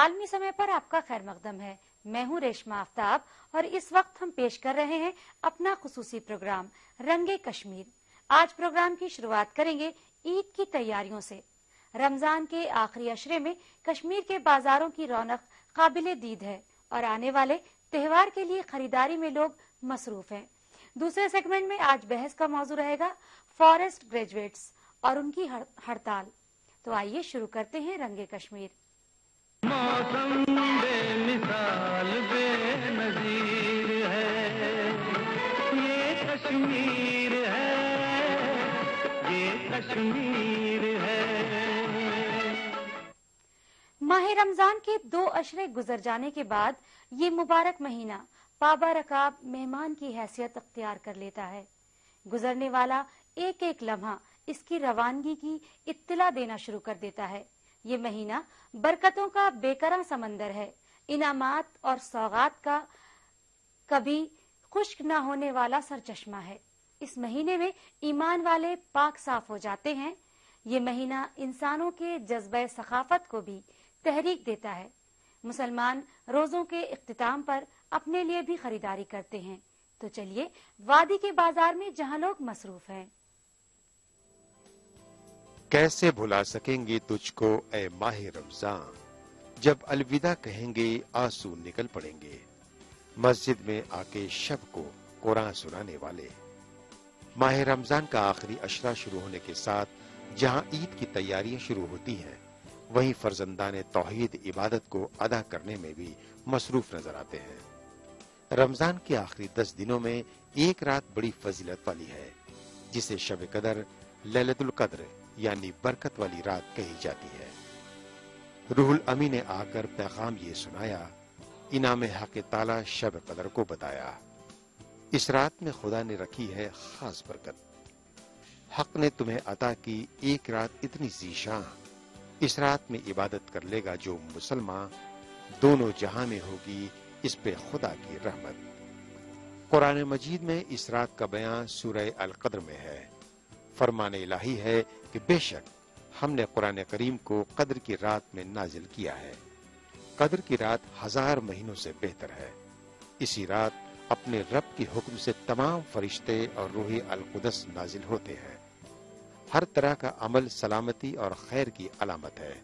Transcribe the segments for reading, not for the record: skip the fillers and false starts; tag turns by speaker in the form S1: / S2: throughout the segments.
S1: आलमी समय पर आपका खैर मकदम है। मैं हूँ रेशमा आफ्ताब और इस वक्त हम पेश कर रहे हैं अपना खुसूसी प्रोग्राम रंगे कश्मीर। आज प्रोग्राम की शुरुआत करेंगे ईद की तैयारियों से। रमजान के आखिरी अशरे में कश्मीर के बाजारों की रौनक काबिले दीद है और आने वाले त्योहार के लिए खरीदारी में लोग मसरूफ हैं। दूसरे सेगमेंट में आज बहस का मौजू रहेगा फॉरेस्ट ग्रेजुएट्स और उनकी हड़ताल। तो आइए शुरू करते हैं रंगे कश्मीर।
S2: मौसम बेमिसाल बेनज़ीर है, ये कश्मीर है, ये कश्मीर है।
S1: माह रमजान के 2 अशरे गुजर जाने के बाद ये मुबारक महीना पाबरकाब मेहमान की हैसियत अख्तियार कर लेता है। गुजरने वाला एक एक लम्हा इसकी रवानगी की इत्तला देना शुरू कर देता है। ये महीना बरकतों का बेकरां समंदर है, इनामात और सौगात का कभी खुश्क न होने वाला सरचश्मा है। इस महीने में ईमान वाले पाक साफ हो जाते हैं। ये महीना इंसानों के जज्बे सखाफत को भी तहरीक देता है। मुसलमान रोजों के इख्तिताम पर अपने लिए भी खरीदारी करते हैं। तो चलिए वादी के बाजार में जहां लोग मसरूफ हैं।
S3: कैसे भुला सकेंगे तुझको ए माह रमजान, जब अलविदा कहेंगे आंसू निकल पड़ेंगे। मस्जिद में आके शब को कुरान सुनाने वाले। माह रमजान का आखिरी अशरा शुरू होने के साथ जहां ईद की तैयारियां शुरू होती हैं, वहीं फर्जंदाने तौहीद इबादत को अदा करने में भी मसरूफ नजर आते हैं। रमजान के आखिरी 10 दिनों में एक रात बड़ी फजीलत वाली है, जिसे शब कदर लैलतुल कद्र यानी बरकत वाली रात कही जाती है। रूहुल अमी ने आकर पैगाम ये सुनाया, इनाम हक ताला शब कदर को बताया। इस रात में खुदा ने रखी है खास बरकत। हक ने तुम्हें अता की एक रात इतनी ज़ीशां, इस रात में इबादत कर लेगा जो मुसलमान, दोनों जहां में होगी इस पे खुदा की रहमत। कुरान मजीद में इस रात का बयान सूरह अल कद्र में है। फरमान इलाही है कि बेशक हमने कुरान करीम को कद्र की रात में नाजिल किया है। कद्र की रात 1000 महीनों से बेहतर है। इसी रात अपने रब के हुक्म से तमाम फरिश्ते और रूह अल कुदस नाजिल होते हैं। हर तरह का अमल सलामती और खैर की अलामत है।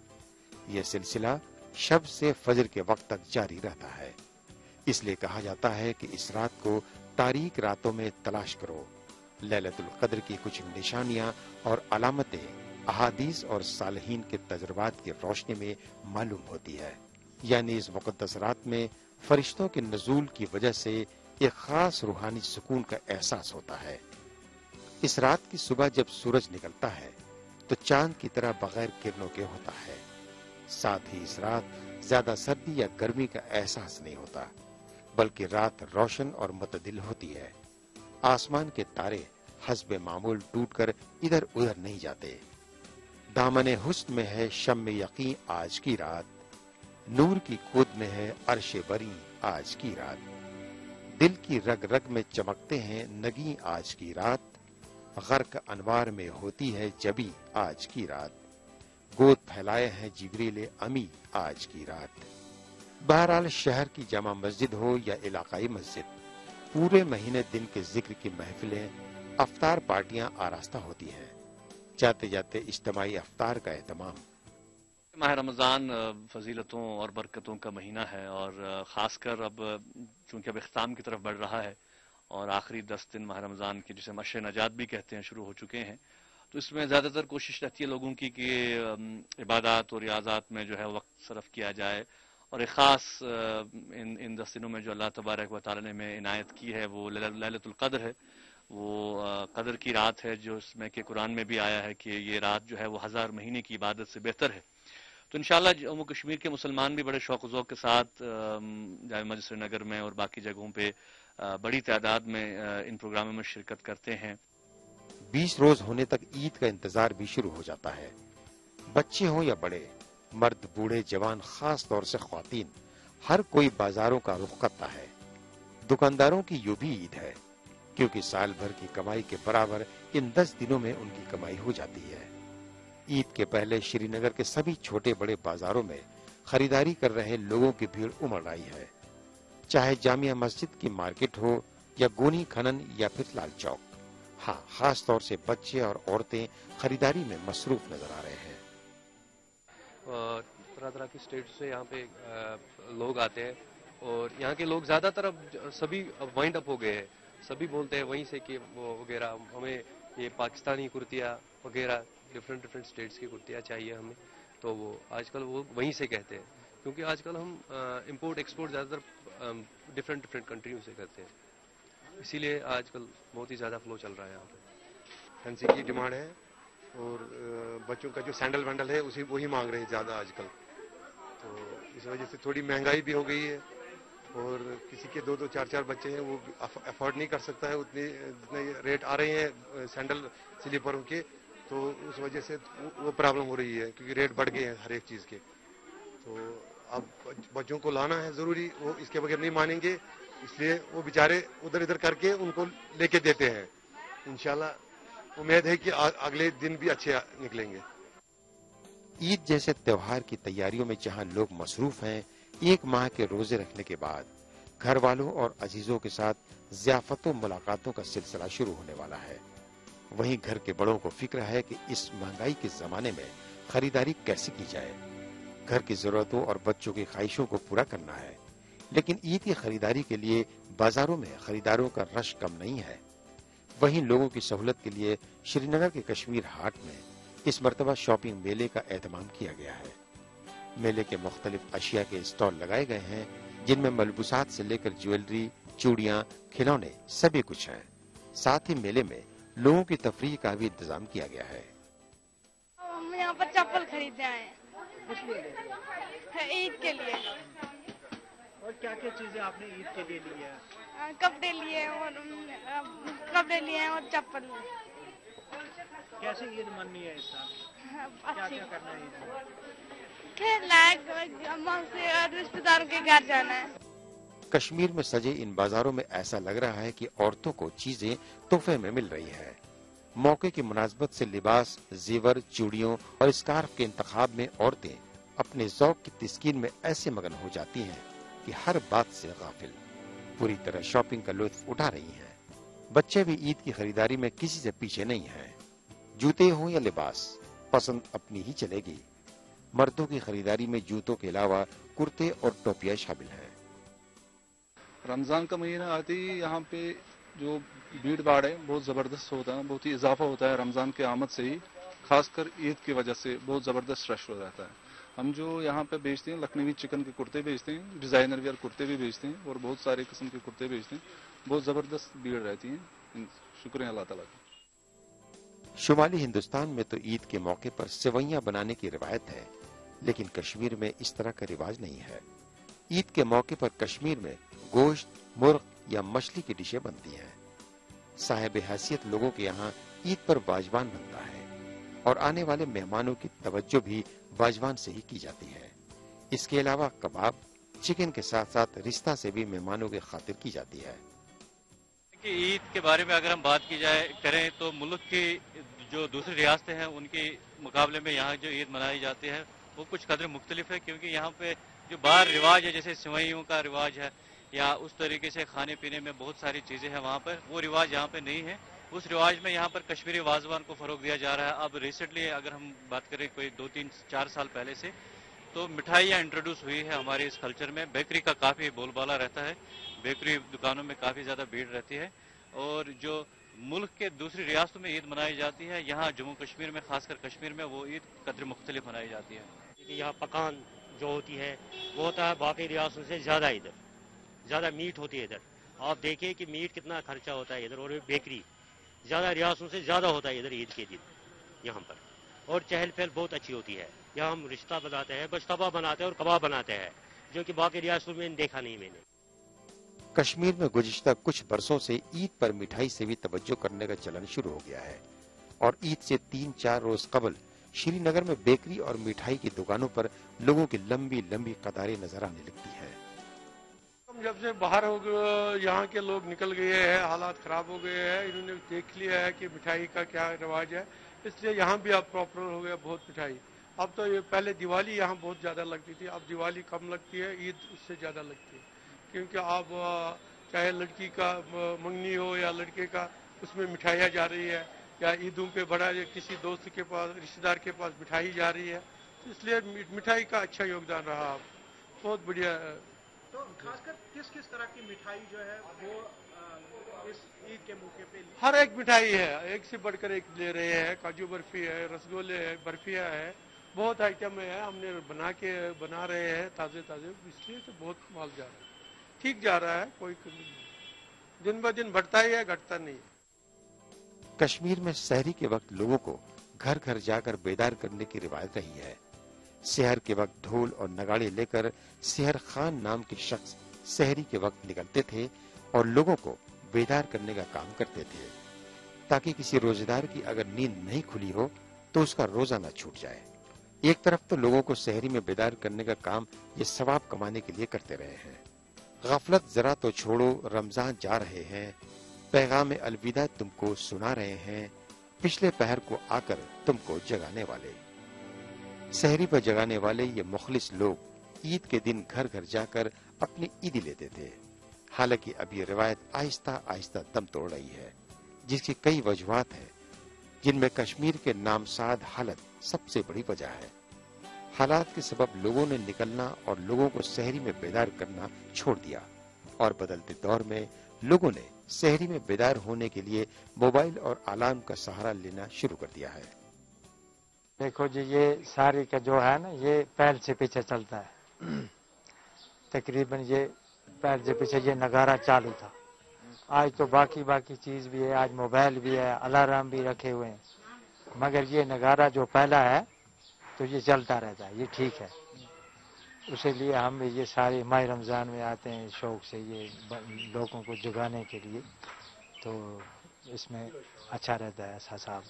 S3: यह सिलसिला शब से फजर के वक्त तक जारी रहता है। इसलिए कहा जाता है कि इस रात को तारीक रातों में तलाश करो। लैलतुल कद्र की कुछ निशानियां और अलामतें अहादीस और सालहीन के तजर्बात की रोशनी में मालूम होती है। यानी इस मुकद्दस रात में फरिश्तों के नजूल की वजह से एक खास रूहानी सुकून का एहसास होता है। इस रात की सुबह जब सूरज निकलता है तो चांद की तरह बगैर किरणों के होता है। साथ ही इस रात ज्यादा सर्दी या गर्मी का एहसास नहीं होता, बल्कि रात रोशन और मतदिल होती है। आसमान के तारे हस्बे मामूल टूटकर इधर उधर नहीं जाते। दामने हुस्न में है शम्म यकीन आज की रात, नूर की कूद में है अर्शे बरी आज की रात। दिल की रग रग में चमकते हैं नगी आज की रात, गर्क अनवार में होती है जबी आज की रात। गोद फैलाए हैं जिब्रील अमी आज की रात। बहरहाल शहर की जमा मस्जिद हो या इलाकाई मस्जिद, पूरे महीने दिन के जिक्र की महफिलें, अफ्तार पार्टियां आरास्ता होती हैं। जाते जाते इज्तिमाई अफ्तार का एहतमाम।
S4: माह रमज़ान फजीलतों और बरकतों का महीना है और ख़ासकर अब चूँकि अब इख्तिताम की तरफ बढ़ रहा है और आखिरी 10 दिन माह रमज़ान के जिसे मशर नजात भी कहते हैं शुरू हो चुके हैं, तो इसमें ज़्यादातर कोशिश रहती है लोगों की कि इबादत और रियाज़ात में जो है वक्त सरफ किया जाए। और एक ख़ास इन 10 दिनों में जो अल्लाह तबारक व तआला ने में इनायत की है वो लैलतुल कद्र है। वो कद्र की रात है जो इसमें कि कुरान में भी आया है कि ये रात जो है वो 1000 महीने की इबादत से बेहतर है। तो इंशाअल्लाह जम्मू कश्मीर के मुसलमान भी बड़े शौक ज़ौक़ के साथ जामे मस्जिद श्रीनगर में और बाकी जगहों पे बड़ी तादाद में इन प्रोग्रामों में शिरकत करते हैं।
S3: 20 रोज होने तक ईद का इंतजार भी शुरू हो जाता है। बच्चे हों या बड़े, मर्द बूढ़े जवान, खास तौर से ख्वातीन, हर कोई बाजारों का रुख करता है। दुकानदारों की यूं भी ईद है, क्योंकि साल भर की कमाई के बराबर इन 10 दिनों में उनकी कमाई हो जाती है। ईद के पहले श्रीनगर के सभी छोटे बड़े बाजारों में खरीदारी कर रहे लोगों की भीड़ उमड़ आई है। चाहे जामिया मस्जिद की मार्केट हो या गोनी खनन या फिर लाल चौक, हाँ, खास तौर से बच्चे और औरतें खरीदारी में मसरूफ नजर आ रहे हैं।
S5: तरह तरह की स्टेट से यहाँ पे लोग आते हैं और यहाँ के लोग ज्यादातर अब सभी वाइंड अप हो गए हैं। सभी बोलते हैं वहीं से कि वो वगैरह हमें ये पाकिस्तानी कुर्तियाँ वगैरह डिफरेंट डिफरेंट स्टेट्स की कुर्तियाँ चाहिए हमें, तो वो आजकल वो वहीं से कहते हैं, क्योंकि आजकल हम इंपोर्ट एक्सपोर्ट ज़्यादातर डिफरेंट डिफरेंट कंट्रियों से करते हैं, इसीलिए आजकल बहुत ही ज़्यादा फ्लो चल रहा है यहाँ पे।
S6: फैंसी की डिमांड है और बच्चों का जो सैंडल वैंडल है उसी वही मांग रहे हैं ज़्यादा आजकल, तो इस वजह से थोड़ी महंगाई भी हो गई है और किसी के 2-2, 4-4 बच्चे हैं वो अफोर्ड नहीं कर सकता है उतने जितने रेट आ रहे हैं सैंडल स्लीपरों के, तो उस वजह से वो प्रॉब्लम हो रही है क्योंकि रेट बढ़ गए हैं हर एक चीज़ के। तो अब बच्चों को लाना है ज़रूरी, वो इसके बगैर नहीं मानेंगे, इसलिए वो बेचारे उधर इधर करके उनको लेके देते हैं। इंशाल्लाह उम्मीद है कि अगले दिन भी अच्छे निकलेंगे।
S3: ईद जैसे त्योहार की तैयारियों में जहां लोग मसरूफ हैं, एक माह के रोजे रखने के बाद घर वालों और अजीजों के साथ ज़ियाफतों मुलाकातों का सिलसिला शुरू होने वाला है। वहीं घर के बड़ों को फिक्र है कि इस महंगाई के जमाने में खरीदारी कैसे की जाए। घर की जरूरतों और बच्चों की ख्वाहिशों को पूरा करना है, लेकिन ईद की खरीदारी के लिए बाजारों में खरीदारों का रश कम नहीं है। वहीं लोगों की सहूलत के लिए श्रीनगर के कश्मीर हाट में इस मर्तबा शॉपिंग मेले का एहतमाम किया गया है। मेले के मुख्तलिफ अशिया के स्टॉल लगाए गए हैं, जिनमें मलबूसात से लेकर ज्वेलरी, चूड़ियां, खिलौने सभी कुछ हैं। साथ ही मेले में लोगों की तफरीह का भी इंतजाम किया गया है।
S7: हम यहाँ पर चप्पल खरीदने आए हैं ईद के लिए।
S8: और क्या क्या चीजें आपने ईद के लिए ली है?
S7: कपड़े लिए और चप्पल लिए।
S8: कैसे ईद मननी है इस साल? क्या क्या करना है ईद में?
S7: खेलना है, अम्मा से और रिश्तेदारों के घर जाना है।
S3: कश्मीर में सजे इन बाजारों में ऐसा लग रहा है कि औरतों को चीजें तोहफे में मिल रही है। मौके की मुनासबत से लिबास, जेवर, चूड़ियों और स्कार्फ के इंतखाब में औरतें अपने ज़ौक की तस्कीन में ऐसे मगन हो जाती हैं कि हर बात से गाफिल पूरी तरह शॉपिंग का लुत्फ उठा रही हैं। बच्चे भी ईद की खरीदारी में किसी से पीछे नहीं हैं। जूते हों या लिबास, पसंद अपनी ही चलेगी। मर्दों की खरीदारी में जूतों के अलावा कुर्ते और टोपियां शामिल हैं।
S9: रमज़ान का महीना आते ही यहाँ पे जो भीड़ भाड़ है बहुत ज़बरदस्त होता है, बहुत ही इजाफा होता है। रमज़ान के आमद से ही खासकर ईद की वजह से बहुत ज़बरदस्त रश हो जाता है। हम जो यहाँ पे बेचते हैं लखनवी चिकन के कुर्ते बेचते हैं, डिज़ाइनर वेयर कुर्ते भी बेचते हैं और बहुत सारे किस्म के कुर्ते बेचते हैं। बहुत ज़बरदस्त भीड़ रहती है। शुक्र है अल्लाह ताला का।
S3: शुमाली हिंदुस्तान में तो ईद के मौके पर सेवइयां बनाने की रिवायत है, लेकिन कश्मीर में इस तरह का रिवाज नहीं है। ईद के मौके पर कश्मीर में गोश्त, मुर्ग या मछली की डिशें बनती हैं। साहिब हैसियत लोगों के यहाँ ईद पर वाजवान बनता है और आने वाले मेहमानों की तवज्जो भी वाजवान से ही की जाती है। इसके अलावा कबाब, चिकन के साथ साथ रिश्ता से भी मेहमानों की खातिर की जाती है।
S4: कि ईद के बारे में अगर हम बात की जाए करें तो मुल्क की जो दूसरी रियासतें हैं उनके मुकाबले में यहाँ जो ईद मनाई जाती है वो कुछ कदर मुख्तलिफ है, क्योंकि यहाँ पे जो बाहर रिवाज है जैसे सेवइयों का रिवाज है या उस तरीके से खाने पीने में बहुत सारी चीज़ें हैं वहाँ पर, वो रिवाज यहाँ पे नहीं है। उस रिवाज में यहाँ पर कश्मीरी वाजवान को फ़रोग दिया जा रहा है। अब रिसेंटली अगर हम बात करें कोई 2-3-4 साल पहले से तो मिठाइयाँ इंट्रोड्यूस हुई है हमारे इस कल्चर में। बेकरी का काफ़ी बोलबाला रहता है, बेकरी दुकानों में काफ़ी ज़्यादा भीड़ रहती है। और जो मुल्क के दूसरी रियासतों में ईद मनाई जाती है, यहाँ जम्मू कश्मीर में खासकर कश्मीर में वो ईद कदर मुख्तलिफ मनाई जाती है।
S10: यहाँ पकान जो होती है वो होता है बाकी रियासतों से ज़्यादा, इधर ज़्यादा मीट होती है। इधर आप देखिए कि मीट कितना खर्चा होता है इधर, और बेकरी ज़्यादा रियासतों से ज़्यादा होता है इधर ईद के दिन यहाँ पर। और चहल पहल बहुत अच्छी होती है। यहाँ हम रिश्ता बनाते हैं, गोश्तबा बनाते हैं और कबाब बनाते हैं, जो कि बाकी रियासतों में देखा नहीं मैंने।
S3: कश्मीर में गुज़िश्ता कुछ बरसों से ईद पर मिठाई से भी तवज्जो करने का चलन शुरू हो गया है और ईद से 3-4 रोज कबल श्रीनगर में बेकरी और मिठाई की दुकानों पर लोगों की लंबी लंबी कतारें नजर आने लगती है।
S6: जब से बाहर हो गए यहाँ के लोग निकल गए हैं, हालात खराब हो गए हैं, इन्होंने देख लिया है कि मिठाई का क्या रिवाज है, इसलिए यहाँ भी अब प्रॉपर हो गया बहुत मिठाई।
S11: اب تو یہ پہلے دیوالی یہاں بہت زیادہ لگتی تھی، اب دیوالی کم لگتی ہے، عید اس سے زیادہ لگتی ہے، کیونکہ اب چاہے لڑکی کا منگنی ہو یا لڑکے کا، اس میں مٹھائیاں جا رہی ہے، یا عیدوں پہ بڑا کسی دوست کے پاس رشتہ دار کے پاس مٹھائی جا رہی ہے، اس لیے مٹھائی کا اچھا یوگدان رہا، بہت بڑھیا۔
S8: تو خاص کر کس کس طرح کی مٹھائی جو ہے وہ اس عید کے موقع پہ
S11: ہر ایک مٹھائی ہے، ایک سے بڑھ کر ایک لے رہے ہیں، کاجو برفی ہے، رسگولے ہے، برفیاں ہے، بہت آئٹم ہے، ہم نے بنا رہے ہیں تازے تازے، اس لیے تو بہت مال جا رہا ہے، ٹھیک جا رہا ہے، کوئی دن بہ دن بڑھتا ہی ہے، گھٹتا نہیں ہے۔
S3: کشمیر میں سحری کے وقت لوگوں کو گھر گھر جا کر بیدار کرنے کی روایت رہی ہے۔ سحر کے وقت ڈھول اور نگاڑے لے کر سحر خان نام کے شخص سحری کے وقت نکلتے تھے اور لوگوں کو بیدار کرنے کا کام کرتے تھے، تاکہ کسی روزے دار کی اگر نیند نہیں کھلی ہو تو اس کا روزہ نہ چھوٹ جائے۔ ایک طرف تو لوگوں کو سحری میں بیدار کرنے کا کام یہ ثواب کمانے کے لیے کرتے رہے ہیں۔ غفلت ذرا تو چھوڑو، رمضان جا رہے ہیں، پیغام الوداع تم کو سنا رہے ہیں، پچھلے پہر کو آ کر تم کو جگانے والے۔ سحری پر جگانے والے یہ مخلص لوگ عید کے دن گھر گھر جا کر اپنی عیدی لیتے تھے۔ حالانکہ اب یہ روایت آہستہ آہستہ دم توڑ رہی ہے، جس کی کئی وجوہات ہیں، جن میں کشمیر کے نامساد حالت سب سے بڑی وجہ ہے۔ حالات کے سبب لوگوں نے نکلنا اور لوگوں کو سحری میں بیدار کرنا چھوڑ دیا، اور بدلتے دور میں لوگوں نے سحری میں بیدار ہونے کے لیے موبائل اور الارم کا سہارا لینا شروع کر دیا ہے۔
S12: دیکھو جی، یہ ساری کا جو ہے نا، یہ پہل سے پیچھے چلتا ہے، تقریباً یہ پہل سے پیچھے یہ نگارہ چالو تھا۔ آج تو باقی چیز بھی ہے، آج موبائل بھی ہے، الارم بھی رکھے ہوئے ہیں، مگر یہ نگارہ جو پہلا ہے تو یہ چلتا رہتا ہے، یہ ٹھیک ہے۔ اسی لیے ہم یہ سارے ماہ رمضان میں آتے ہیں شوق سے، یہ لوگوں کو جگانے کے لیے، تو اس میں اچھا رہتا ہے، ایسا صاحب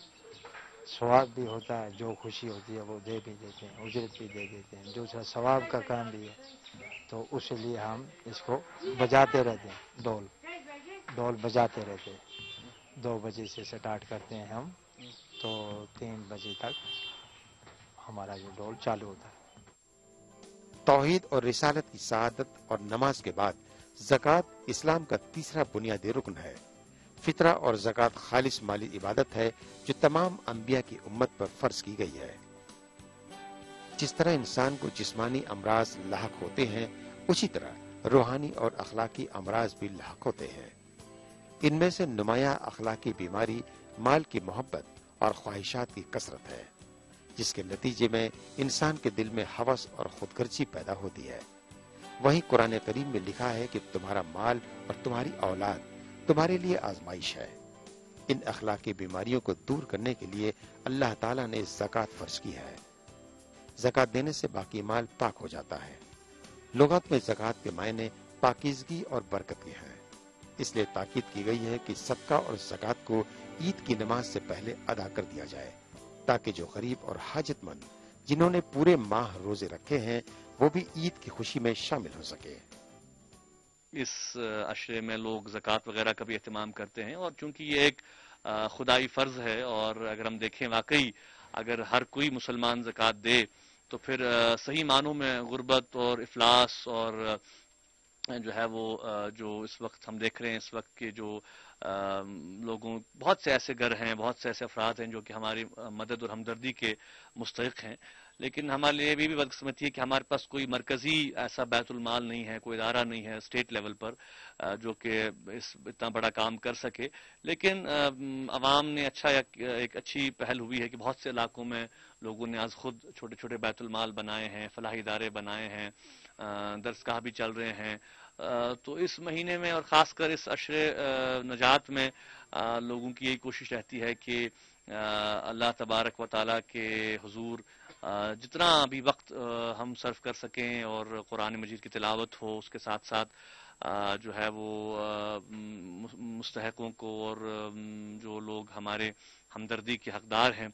S12: ثواب بھی ہوتا ہے، جو خوشی ہوتی ہے وہ دے بھی دیتے ہیں، اجرت بھی دے دیتے ہیں، جو ثواب کا کام بھی ہے، تو اس لیے ہم اس کو بجاتے رہتے ہیں، ڈول بجاتے رہتے ہیں۔ 2 بجے سے سٹارٹ کرتے ہیں ہم، تو 3 بجے تک ہمارا یہ ڈول چالو ہوتا ہے۔
S3: توحید اور رسالت کی سعادت اور نماز کے بعد زکوٰۃ اسلام کا تیسرا بنیادی رکن ہے۔ فطرہ اور زکوٰۃ خالص مالی عبادت ہے جو تمام انبیاء کی امت پر فرض کی گئی ہے۔ جس طرح انسان کو جسمانی امراض لاحق ہوتے ہیں، اسی طرح روحانی اور اخلاقی امراض بھی لاحق ہوتے ہیں۔ ان میں سے نمایاں اخلاقی بیماری مال کی محبت اور خواہشات کی کثرت ہے، جس کے نتیجے میں انسان کے دل میں ہوس اور خود غرضی پیدا ہوتی ہے۔ وہیں قرآن کریم میں لکھا ہے کہ تمہارا مال اور تمہاری اولاد تمہارے لیے آزمائش ہے۔ ان اخلاقی بیماریوں کو دور کرنے کے لیے اللہ تعالیٰ نے زکوٰۃ فرض کی ہے۔ زکوٰۃ دینے سے باقی مال پاک ہو جاتا ہے۔ لغت میں زکوٰۃ کے معنی پاکیزگی اور برکت کے ہیں، اس لیے تاکید کی گئی ہے کہ صدقہ اور زکوٰۃ کو عید کی نماز سے پہلے ادا کر دیا جائے، تاکہ جو غریب اور حاجت مند جنہوں نے پورے ماہ روزے رکھے ہیں وہ بھی عید کی خوشی میں شامل ہو سکے۔
S4: اس عشرے میں لوگ زکوٰۃ وغیرہ کا بھی اہتمام کرتے ہیں، اور چونکہ یہ ایک خدائی فرض ہے، اور اگر ہم دیکھیں واقعی اگر ہر کوئی مسلمان زکوٰۃ دے تو پھر صحیح معنوں میں غربت اور افلاس اور جو ہے وہ جو اس وقت ہم دیکھ رہے ہیں، اس وقت کے جو لوگوں، بہت سے ایسے گھر ہیں، بہت سے ایسے افراد ہیں جو کہ ہماری مدد اور ہمدردی کے مستحق ہیں، لیکن ہمارے لیے بھی بدقسمتی ہے کہ ہمارے پاس کوئی مرکزی ایسا بیت المال نہیں ہے، کوئی ادارہ نہیں ہے اسٹیٹ لیول پر جو کہ اتنا بڑا کام کر سکے۔ لیکن عوام نے ایک اچھی پہل ہوئی ہے کہ بہت سے علاقوں میں لوگوں نے آج خود چھوٹے چھوٹے بیت المال بنائے ہیں، فلاحی ادارے بنائے ہیں، درسگاہ بھی چل رہے ہیں۔ تو اس مہینے میں اور خاص کر اس عشرے نجات میں لوگوں کی یہی کوشش رہتی ہے کہ اللہ تبارک و تعالیٰ کے حضور جتنا بھی وقت ہم صرف کر سکیں، اور قرآن مجید کی تلاوت ہو، اس کے ساتھ ساتھ جو ہے وہ مستحقوں کو اور جو لوگ ہمارے ہمدردی کے حقدار ہیں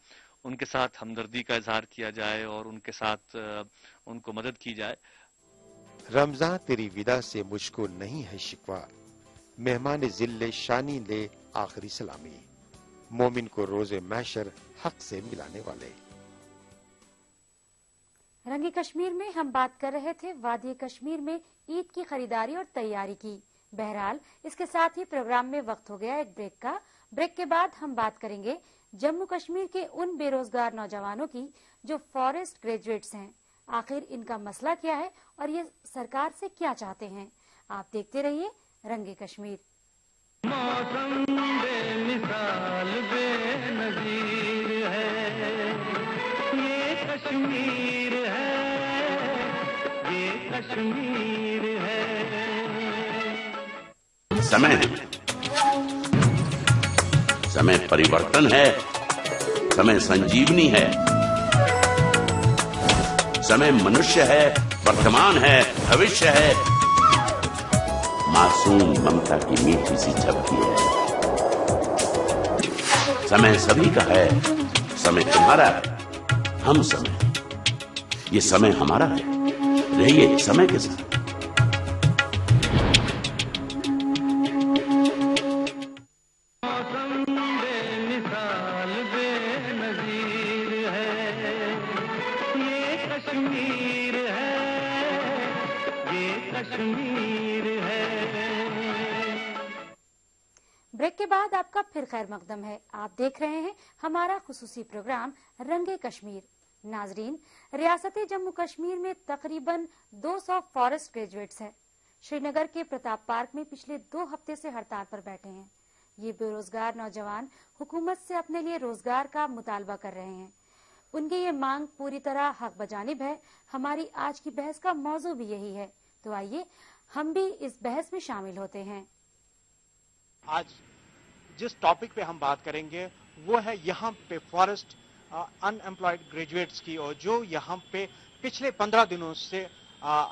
S4: ان کے ساتھ ہمدردی کا اظہار کیا جائے اور ان کے ساتھ ان کو مدد کی جائے۔
S3: رمضان تیری ودا سے مجھ کو نہیں ہے شکوہ، مہمان ذل شانی لے آخری سلامی، مومن کو روز محشر حق سے ملانے والے۔
S1: रंगे कश्मीर में हम बात कर रहे थे वादी कश्मीर में ईद की खरीदारी और तैयारी की। बहरहाल इसके साथ ही प्रोग्राम में वक्त हो गया एक ब्रेक का। ब्रेक के बाद हम बात करेंगे जम्मू कश्मीर के उन बेरोजगार नौजवानों की जो फॉरेस्ट ग्रेजुएट्स हैं। आखिर इनका मसला क्या है और ये सरकार से क्या चाहते हैं। आप देखते रहिए रंगे कश्मीर।
S2: मौसम बेमिसाल बेनज़ीर है, ये कश्मीर है, ये कश्मीर है।
S13: समय परिवर्तन है, समय संजीवनी है, समय मनुष्य है, वर्तमान है, भविष्य है, मासूम ममता की मीठी सी झपकी है। समय सभी का है, समय तुम्हारा है, हम समय, ये समय हमारा है। रहिए समय के साथ।
S2: मौसम बेमिसाल बेनज़ीर है, ये कश्मीर है, ये कश्मीर है।
S1: ब्रेक के बाद आपका फिर खैर मकदम है। आप देख रहे हैं हमारा खुसूसी प्रोग्राम रंगे कश्मीर। नाजरीन, रियासती जम्मू कश्मीर में तकरीबन 200 फॉरेस्ट ग्रेजुएट्स हैं। श्रीनगर के प्रताप पार्क में पिछले 2 हफ्ते से हड़ताल पर बैठे हैं। ये बेरोजगार नौजवान हुकूमत से अपने लिए रोजगार का मुतालबा कर रहे हैं। उनकी ये मांग पूरी तरह हक बजानिब है। हमारी आज की बहस का मौजू भी यही है, तो आइए हम भी इस बहस में शामिल होते हैं।
S8: आज जिस टॉपिक पे हम बात करेंगे वो है यहाँ पे फॉरेस्ट अनएम्प्लॉयड ग्रेजुएट्स की, और जो यहाँ पे पिछले 15 दिनों से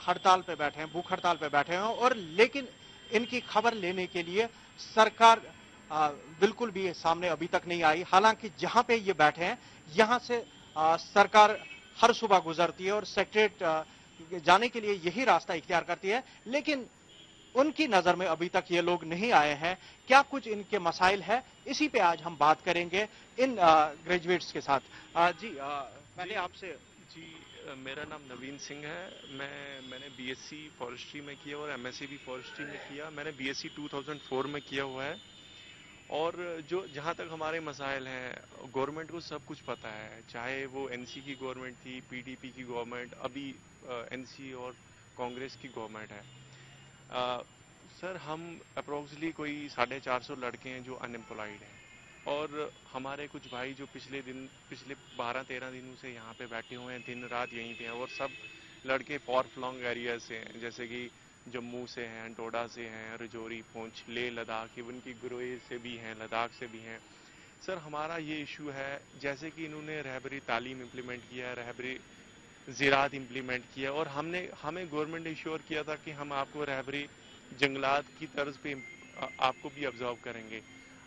S8: हड़ताल पे बैठे हैं, भूख हड़ताल पे बैठे हैं, और लेकिन इनकी खबर लेने के लिए सरकार बिल्कुल भी सामने अभी तक नहीं आई। हालांकि जहाँ पे ये बैठे हैं यहाँ से सरकार हर सुबह गुजरती है और सेक्रेटरीट जाने के लिए यही रास्ता इख्तियार करती है, लेकिन उनकी नजर में अभी तक ये लोग नहीं आए हैं। क्या कुछ इनके मसाइल है, इसी पे आज हम बात करेंगे इन ग्रेजुएट्स के साथ। जी पहले आपसे।
S14: जी मेरा नाम नवीन सिंह है। मैंने बीएससी फॉरेस्ट्री में किया और एमएससी भी फॉरेस्ट्री में किया। मैंने बीएससी 2004 में किया हुआ है। और जो जहाँ तक हमारे मसाइल हैं, गवर्नमेंट को सब कुछ पता है, चाहे वो एनसी की गवर्नमेंट थी, पीडीपी की गवर्नमेंट, अभी एनसी और कांग्रेस की गवर्नमेंट है। सर हम अप्रोक्सली कोई 450 लड़के हैं जो अनएम्प्लॉयड हैं, और हमारे कुछ भाई जो पिछले 12-13 दिनों से यहाँ पे बैठे हुए हैं, दिन रात यहीं पे हैं, और सब लड़के फॉर फ्लॉन्ग एरिया से हैं, जैसे कि जम्मू से हैं, डोडा से हैं, रजौरी, पुंछ, लेह लद्दाख, इवन की गुरेज से भी हैं, लद्दाख से भी हैं। सर हमारा ये इशू है, जैसे कि इन्होंने रहबरी तालीम इम्प्लीमेंट किया, रहबरी ज़राअत इम्प्लीमेंट किया, और हमें गवर्नमेंट ने इश्योर किया था कि हम आपको रहबरी जंगलात की तर्ज पे आपको भी ऑब्जर्व करेंगे।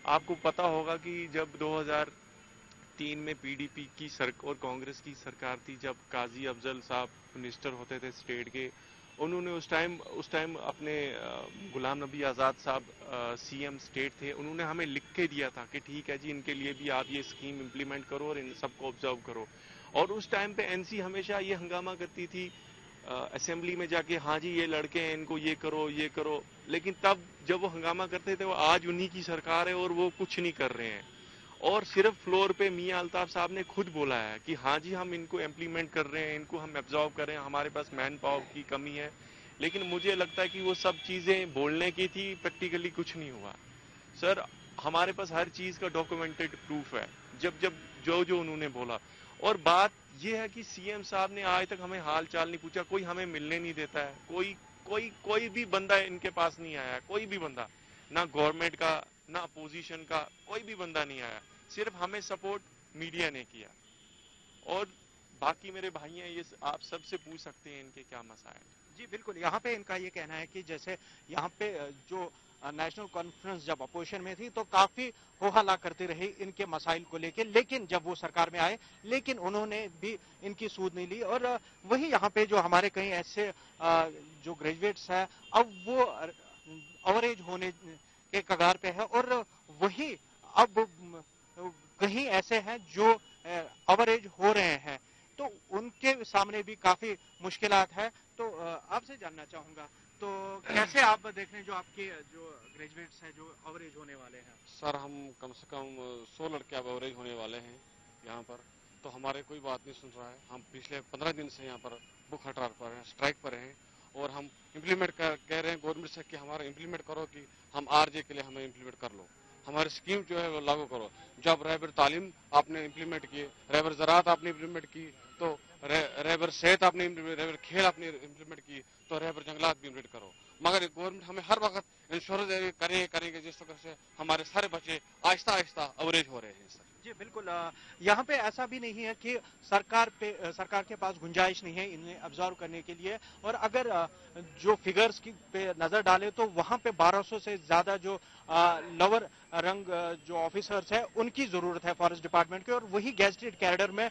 S14: आपको पता होगा कि जब 2003 में पीडीपी की और कांग्रेस की सरकार थी, जब काजी अफजल साहब मिनिस्टर होते थे स्टेट के, उन्होंने उस टाइम अपने गुलाम नबी आज़ाद साहब सीएम स्टेट थे, उन्होंने हमें लिख के दिया था कि ठीक है जी, इनके लिए भी आप ये स्कीम इम्प्लीमेंट करो और इन सबको ऑब्जर्व करो। और उस टाइम पे एनसी हमेशा ये हंगामा करती थी असेंबली में जाके, हाँ जी ये लड़के हैं, इनको ये करो, लेकिन तब जब वो हंगामा करते थे, वो आज उन्हीं की सरकार है और वो कुछ नहीं कर रहे हैं। और सिर्फ फ्लोर पे मियां अल्ताफ साहब ने खुद बोला है कि हाँ जी हम इनको इम्प्लीमेंट कर रहे हैं, इनको हम एब्जॉर्व कर रहे हैं, हमारे पास मैन पावर की कमी है। लेकिन मुझे लगता है कि वो सब चीजें बोलने की थी, प्रैक्टिकली कुछ नहीं हुआ। सर हमारे पास हर चीज का डॉक्यूमेंटेड प्रूफ है, जब जो उन्होंने बोला। और बात यह है कि सीएम साहब ने आज तक हमें हाल चाल नहीं पूछा, कोई हमें मिलने नहीं देता है, कोई भी बंदा इनके पास नहीं आया, कोई भी बंदा, ना गवर्नमेंट का ना अपोजिशन का, कोई भी बंदा नहीं आया। सिर्फ हमें सपोर्ट मीडिया ने किया। और बाकी मेरे भाई हैं, ये आप सबसे पूछ सकते हैं इनके क्या मसाइल।
S8: जी बिल्कुल, यहाँ पे इनका ये कहना है कि जैसे यहाँ पे जो नेशनल कॉन्फ्रेंस जब अपोजिशन में थी तो काफी हो हल्ला करते रहे इनके मसाइल को लेके, लेकिन जब वो सरकार में आए लेकिन उन्होंने भी इनकी सूद नहीं ली। और वही यहाँ पे जो हमारे कई ऐसे जो ग्रेजुएट्स हैं, अब वो अवरेज होने के कगार पे है, और वही अब कहीं ऐसे हैं जो अवरेज हो रहे हैं। तो उनके सामने भी काफी मुश्किलात है। तो आपसे जानना चाहूंगा, तो कैसे आप देख रहे हैं जो आपके जो ग्रेजुएट्स हैं जो एवरेज होने वाले हैं?
S15: सर हम कम से कम 100 लड़के अब एवरेज होने वाले हैं यहाँ पर, तो हमारे कोई बात नहीं सुन रहा है। हम पिछले 15 दिन से यहाँ पर भूख हड़ताल पर हैं, स्ट्राइक पर हैं, और हम इम्प्लीमेंट कह रहे हैं गवर्नमेंट से कि हमारा इम्प्लीमेंट करो, कि हम आरजे के लिए हमें इम्प्लीमेंट कर लो, हमारी स्कीम जो है वो लागू करो। जब रहबर तालीम आपने इम्प्लीमेंट किए, रहबर ज़राअत आपने इम्प्लीमेंट की, तो रहबर सेहत आपने रहबर खेल आपने इम्प्लीमेंट की, तो रहबर जंगलात भी इम्प्लीमेंट करो। मगर गवर्नमेंट हमें हर वक्त इंश्योरेंस करेंगे जिस तरह से हमारे सारे बच्चे आहिस्ता आहिस्ता अवरेज हो रहे हैं। सर
S8: जी बिल्कुल, यहाँ पे ऐसा भी नहीं है कि सरकार के पास गुंजाइश नहीं है इन्हें ऑब्जर्व करने के लिए, और अगर जो फिगर्स की पे नजर डाले तो वहाँ पे 1200 से ज्यादा जो लोअर रंग जो ऑफिसर्स है उनकी जरूरत है फॉरेस्ट डिपार्टमेंट के, और वही गैजेटेड कैडर में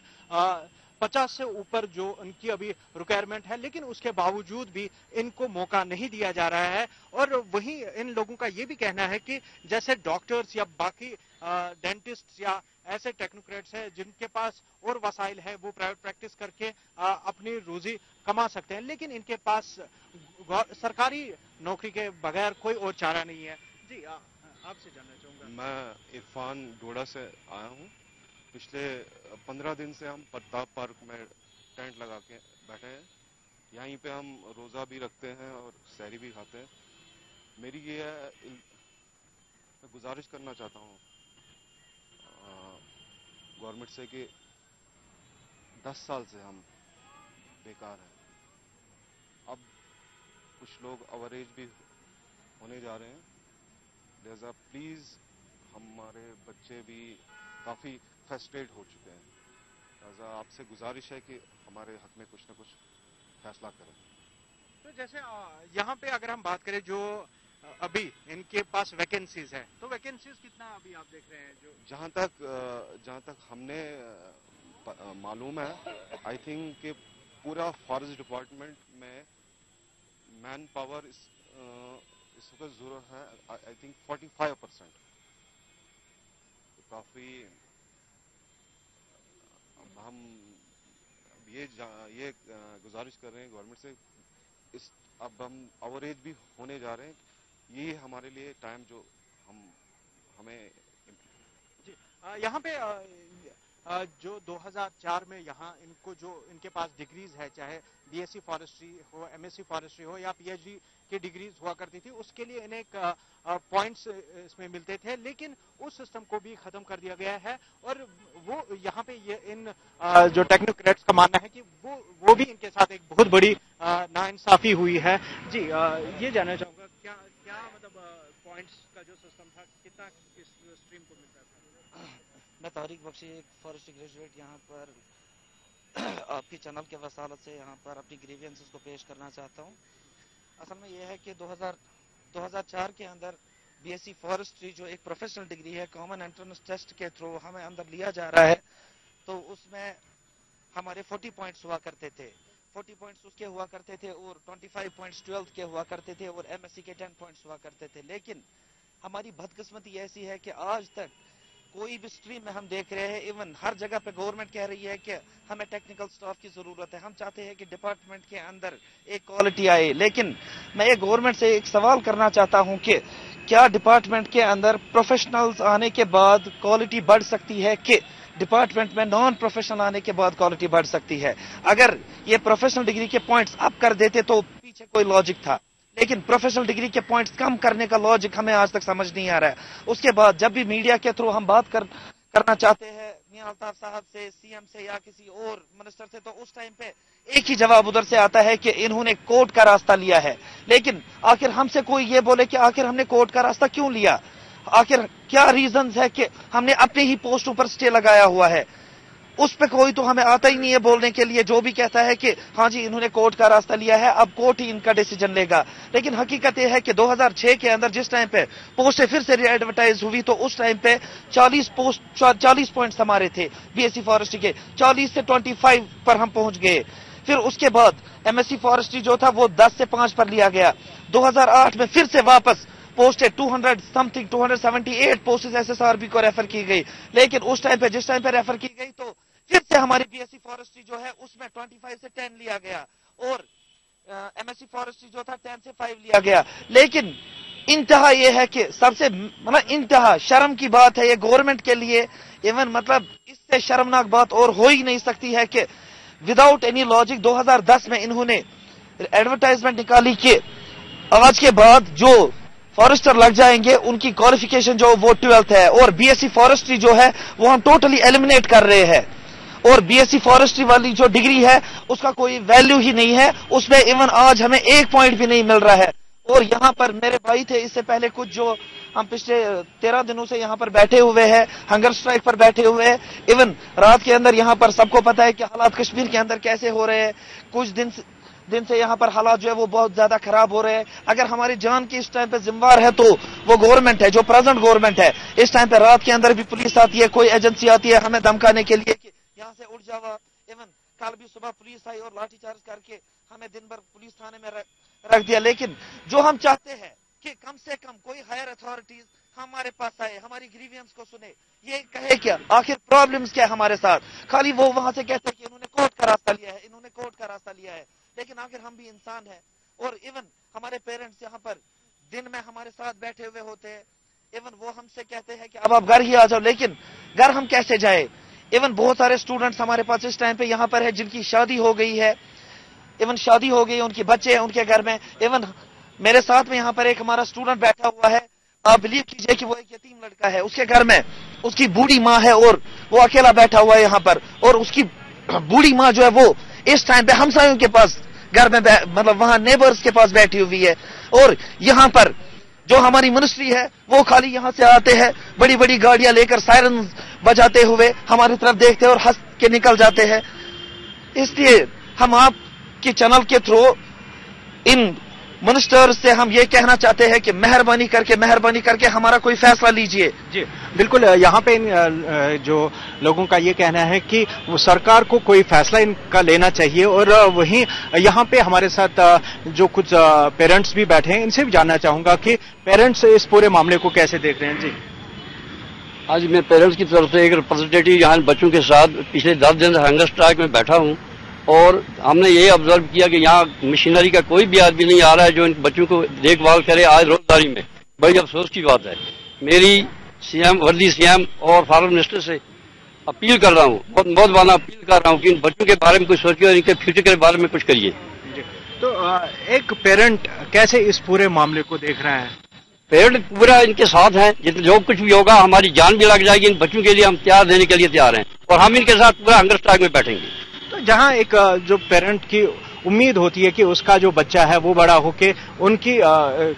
S8: 50 से ऊपर जो उनकी अभी रिक्वायरमेंट है, लेकिन उसके बावजूद भी इनको मौका नहीं दिया जा रहा है। और वहीं इन लोगों का ये भी कहना है कि जैसे डॉक्टर्स या बाकी डेंटिस्ट या ऐसे टेक्नोक्रेट्स हैं जिनके पास और वसाइल है, वो प्राइवेट प्रैक्टिस करके अपनी रोजी कमा सकते हैं, लेकिन इनके पास सरकारी नौकरी के बगैर कोई और चारा नहीं है। जी आपसे जानना चाहूंगा।
S15: मैं इरफान डोडा से आया हूँ। पिछले 15 दिन से हम प्रताप पार्क में टेंट लगा के बैठे हैं। यहीं पे हम रोज़ा भी रखते हैं और सहरी भी खाते हैं। मेरी ये है, मैं गुजारिश करना चाहता हूँ गवर्नमेंट से कि 10 साल से हम बेकार हैं। अब कुछ लोग अवरेज भी होने जा रहे हैं, लिहाजा प्लीज़ हमारे बच्चे भी काफ़ी फ्रस्ट्रेट हो चुके हैं, लिहाजा आपसे गुजारिश है कि हमारे हक में कुछ न कुछ फैसला करें।
S8: तो जैसे यहाँ पे अगर हम बात करें जो अभी इनके पास वैकेंसीज है, तो वैकेंसीज कितना अभी आप देख रहे हैं? जो
S15: जहाँ तक हमने मालूम है, आई थिंक कि पूरा फॉरेस्ट डिपार्टमेंट में मैन पावर इस वक्त जरूरत है आई थिंक 45%। काफी हम ये गुजारिश कर रहे हैं गवर्नमेंट से, अब हम एवरेज भी होने जा रहे हैं, ये हमारे लिए टाइम जो हमें
S8: जी यहाँ पे जो 2004 में यहाँ इनको जो इनके पास डिग्रीज है, चाहे बीएससी फॉरेस्ट्री हो, एमएससी फॉरेस्ट्री हो या पीएचडी की डिग्रीज हुआ करती थी, उसके लिए इन्हें पॉइंट्स इसमें मिलते थे, लेकिन उस सिस्टम को भी खत्म कर दिया गया है। और वो यहाँ पे ये इन जो टेक्नोक्रेट्स का मानना है कि वो भी इनके साथ एक बहुत बड़ी नाइंसाफी हुई है। जी ये जानना चाहूंगा, क्या मतलब पॉइंट्स का जो सिस्टम था कितना इस स्ट्रीम को मिलता था?
S16: मैं तारिक बख्शी, एक फॉरेस्ट ग्रेजुएट, यहाँ पर आपकी चैनल के वसालत से यहाँ पर अपनी ग्रीवियंसेस को पेश करना चाहता हूँ। असल में यह है कि 2004 के अंदर बीएससी फॉरेस्ट्री जो एक प्रोफेशनल डिग्री है, कॉमन एंट्रेंस टेस्ट के थ्रू हमें अंदर लिया जा रहा है, तो उसमें हमारे 40 पॉइंट्स हुआ करते थे, 40 पॉइंट्स उसके हुआ करते थे, और 25 पॉइंट्स 12th के हुआ करते थे, और एमएससी के 10 पॉइंट्स हुआ करते थे। लेकिन हमारी बदकिस्मती ऐसी है कि आज तक कोई भी स्ट्रीम में हम देख रहे हैं, इवन हर जगह पे गवर्नमेंट कह रही है कि हमें टेक्निकल स्टाफ की जरूरत है, हम चाहते हैं कि डिपार्टमेंट के अंदर एक क्वालिटी आए। लेकिन मैं ये गवर्नमेंट से एक सवाल करना चाहता हूं कि क्या डिपार्टमेंट के अंदर प्रोफेशनल्स आने के बाद क्वालिटी बढ़ सकती है, कि डिपार्टमेंट में नॉन प्रोफेशनल आने के बाद क्वालिटी बढ़ सकती है? अगर ये प्रोफेशनल डिग्री के पॉइंट्स अप कर देते तो पीछे कोई लॉजिक था, लेकिन प्रोफेशनल डिग्री के पॉइंट्स कम करने का लॉजिक हमें आज तक समझ नहीं आ रहा है। उसके बाद जब भी मीडिया के थ्रू हम बात करना चाहते हैं मियां अल्ताफ साहब से, सीएम से या किसी और मिनिस्टर से, तो उस टाइम पे एक ही जवाब उधर से आता है कि इन्होंने कोर्ट का रास्ता लिया है। लेकिन आखिर हमसे कोई ये बोले कि आखिर हमने कोर्ट का रास्ता क्यों लिया, आखिर क्या रीजंस है कि हमने अपने ही पोस्टों पर स्टे लगाया हुआ है? उस पे कोई तो हमें आता ही नहीं है बोलने के लिए। जो भी कहता है कि हाँ जी इन्होंने कोर्ट का रास्ता लिया है, अब कोर्ट ही इनका डिसीजन लेगा। लेकिन हकीकत यह है कि 2006 के अंदर जिस टाइम पे पोस्टें फिर से रीएडवर्टाइज हुई, तो उस टाइम पे 40 पॉइंट्स हमारे थे बीएससी फॉरेस्ट्री के, 40 से 25 पर हम पहुंच गए। फिर उसके बाद एमएससी फॉरेस्ट्री जो था वो 10 से 5 पर लिया गया। 2008 में फिर से वापस पोस्टें 278 पोस्टें एसएसआरबी को रेफर की गई, लेकिन उस टाइम पे जिस टाइम पे रेफर की गई तो फिर से हमारी बीएससी फॉरेस्ट्री जो है उसमें 25 से 10 लिया गया और एमएससी फॉरेस्ट्री जो था 10 से 5 लिया गया। लेकिन इंतहा ये है कि सबसे मतलब इंतहा शर्म की बात है ये गवर्नमेंट के लिए, इवन मतलब इससे शर्मनाक बात और हो ही नहीं सकती है कि विदाउट एनी लॉजिक 2010 में इन्होंने एडवर्टाइजमेंट निकाली कि आज के बाद जो फॉरेस्टर लग जाएंगे उनकी क्वालिफिकेशन जो वो 12th है और बीएससी फॉरेस्ट्री जो है वो हम टोटली एलिमिनेट कर रहे हैं और बीएससी फॉरेस्ट्री वाली जो डिग्री है उसका कोई वैल्यू ही नहीं है, उसमें इवन आज हमें 1 पॉइंट भी नहीं मिल रहा है। और यहाँ पर मेरे भाई थे इससे पहले कुछ जो हम पिछले 13 दिनों से यहाँ पर बैठे हुए हैं, हंगर स्ट्राइक पर बैठे हुए हैं। इवन रात के अंदर यहाँ पर सबको पता है कि हालात कश्मीर के अंदर कैसे हो रहे हैं। कुछ दिन से यहाँ पर हालात जो है वो बहुत ज्यादा खराब हो रहे हैं। अगर हमारी जान की इस टाइम पे जिम्मेवार है तो वो गवर्नमेंट है, जो प्रेजेंट गवर्नमेंट है। इस टाइम पे रात के अंदर भी पुलिस आती है, कोई एजेंसी आती है हमें धमकाने के लिए कि यहाँ से उठ जावा। इवन कल भी सुबह पुलिस आई और लाठीचार्ज करके हमें दिन भर पुलिस थाने में रख दिया। लेकिन जो हम चाहते हैं कि कम से कम कोई हायर अथॉरिटीज हमारे पास आए, हमारी ग्रीवियंस को सुने, ये कहे क्या आखिर प्रॉब्लम्स क्या है हमारे साथ। खाली वो वहां से कहते हैं कि इन्होंने कोर्ट का रास्ता लिया है, इन्होंने कोर्ट का रास्ता लिया है, लेकिन आखिर हम भी इंसान हैं। और इवन हमारे पेरेंट्स यहाँ पर दिन में हमारे साथ बैठे हुए होते हैं, इवन वो हमसे कहते हैं कि अब आप घर ही आ जाओ, लेकिन घर हम कैसे जाए। इवन बहुत सारे स्टूडेंट्स हमारे पास इस टाइम पे यहाँ पर है जिनकी शादी हो गई है, इवन शादी हो गई, उनके बच्चे हैं उनके घर में। इवन मेरे साथ में यहाँ पर एक हमारा स्टूडेंट बैठा हुआ है, आप बिलीव कीजिए कि वो एक यतीम लड़का है, उसके घर में उसकी बूढ़ी माँ है और वो अकेला बैठा हुआ है यहाँ पर। और उसकी बूढ़ी माँ जो है वो इस टाइम पे हमसायों के पास घर में मतलब वहां नेबर्स के पास बैठी हुई है। और यहाँ पर जो हमारी मिनिस्ट्री है वो खाली यहाँ से आते हैं बड़ी बड़ी गाड़ियां लेकर सायरन बजाते हुए हमारी तरफ देखते हैं और हंस के निकल जाते हैं। इसलिए हम आपके चैनल के थ्रू इन मिनिस्टर से हम ये कहना चाहते हैं कि मेहरबानी करके हमारा कोई फैसला लीजिए।
S8: जी बिल्कुल, यहाँ पे जो लोगों का ये कहना है कि वो सरकार को कोई फैसला इनका लेना चाहिए। और वहीं यहाँ पे हमारे साथ जो कुछ पेरेंट्स भी बैठे हैं, इनसे भी जानना चाहूंगा कि पेरेंट्स इस पूरे मामले को कैसे देख रहे हैं। जी
S17: आज मैं पेरेंट्स की तरफ से एक रिप्रेजेंटेटिव यहाँ बच्चों के साथ पिछले 10 दिन से हंगर स्ट्राइक में बैठा हूँ और हमने ये ऑब्जर्व किया कि यहाँ मशीनरी का कोई भी आदमी नहीं आ रहा है जो इन बच्चों को देखभाल करे आज रोजगारी में। बड़ी अफसोस की बात है। मेरी वर्दी सीएम और फॉरेन मिनिस्टर से अपील कर रहा हूँ, बहुत बार अपील कर रहा हूँ कि इन बच्चों के बारे में कुछ सोचिए और इनके फ्यूचर के बारे में कुछ करिए।
S8: तो एक पेरेंट कैसे इस पूरे मामले को देख रहा है?
S17: पेरेंट पूरा इनके साथ हैं, जो कुछ भी होगा हमारी जान भी लग जाएगी, इन बच्चों के लिए हम त्याग देने के लिए तैयार हैं और हम इनके साथ पूरा हंगर स्ट्राइक में बैठेंगे।
S8: तो जहां एक जो पेरेंट की उम्मीद होती है कि उसका जो बच्चा है वो बड़ा होके उनकी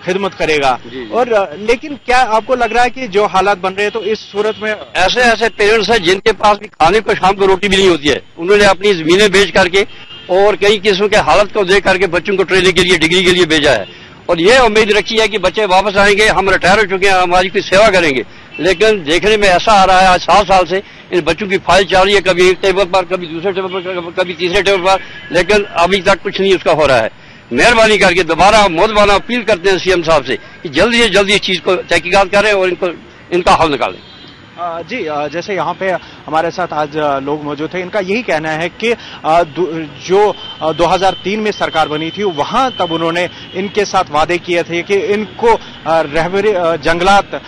S8: खिदमत करेगा, और लेकिन क्या आपको लग रहा है कि जो हालात बन रहे हैं तो इस सूरत में
S17: ऐसे पेरेंट्स हैं जिनके पास भी खाने को शाम को रोटी भी नहीं होती है, उन्होंने अपनी जमीनें बेच करके और कई किस्म के हालत को देख करके बच्चों को ट्रेनिंग के लिए डिग्री के लिए भेजा है और ये उम्मीद रखी है कि बच्चे वापस आएंगे, हम रिटायर हो चुके हैं, हमारी कोई सेवा करेंगे। लेकिन देखने में ऐसा आ रहा है आज 7 साल से इन बच्चों की फाइल चल रही है, कभी एक टेबल पर, कभी दूसरे टेबल पर, कभी तीसरे टेबल पर, लेकिन अभी तक कुछ नहीं उसका हो रहा है। मेहरबानी करके दोबारा मोदबाना अपील करते हैं सीएम साहब से कि जल्दी से जल्दी इस चीज को तहकीकात करें और इनका हल निकालें।
S8: जी जैसे यहाँ पे हमारे साथ आज लोग मौजूद थे, इनका यही कहना है कि जो 2003 में सरकार बनी थी वहां तब उन्होंने इनके साथ वादे किए थे कि इनको रहबरी जंगलात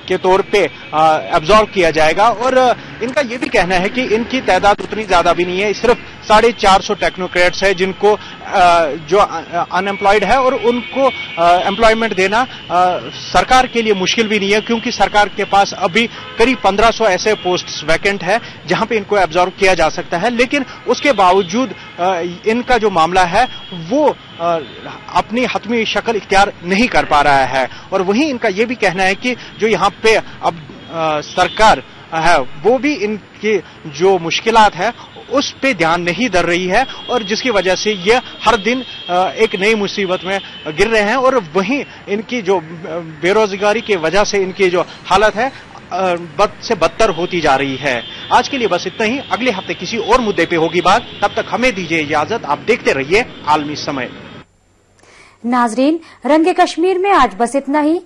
S8: के तौर पे एब्जॉर्ब किया जाएगा, और इनका ये भी कहना है कि इनकी तादाद उतनी ज्यादा भी नहीं है, सिर्फ 450 टेक्नोक्रेट्स है जिनको जो अनएम्प्लॉयड है, और उनको एम्प्लॉयमेंट देना सरकार के लिए मुश्किल भी नहीं है क्योंकि सरकार के पास अभी करीब 1500 ऐसे पोस्ट्स वैकेंट है जहां पे इनको एब्जॉर्ब किया जा सकता है। लेकिन उसके बावजूद इनका जो मामला है वो अपनी हतमी शक्ल इख्तियार नहीं कर पा रहा है, और वहीं इनका ये भी कहना है कि जो यहाँ पे अब सरकार है वो भी इनकी जो मुश्किलात है उस पे ध्यान नहीं दे रही है, और जिसकी वजह से ये हर दिन एक नई मुसीबत में गिर रहे हैं, और वहीं इनकी जो बेरोजगारी की वजह से इनकी जो हालत है बद से बदतर होती जा रही है। आज के लिए बस इतना ही, अगले हफ्ते किसी और मुद्दे पे होगी बात, तब तक हमें दीजिए इजाजत। आप देखते रहिए आलमी समय।
S1: नाजरीन, रंगे कश्मीर में आज बस इतना ही।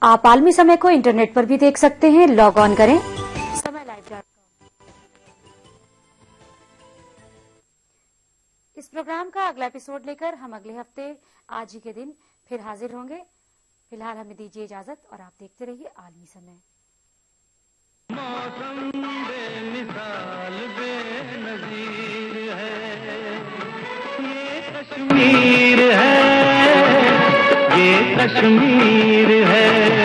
S1: आप आलमी समय को इंटरनेट पर भी देख सकते हैं, लॉग ऑन करें समय live.com। इस प्रोग्राम का अगला एपिसोड लेकर हम अगले हफ्ते आज ही के दिन फिर हाजिर होंगे। फिलहाल हमें दीजिए इजाजत और आप देखते रहिए आलमी समय।
S2: मौसम बेमिसाल बेनज़ीर है, ये कश्मीर है, ये कश्मीर है।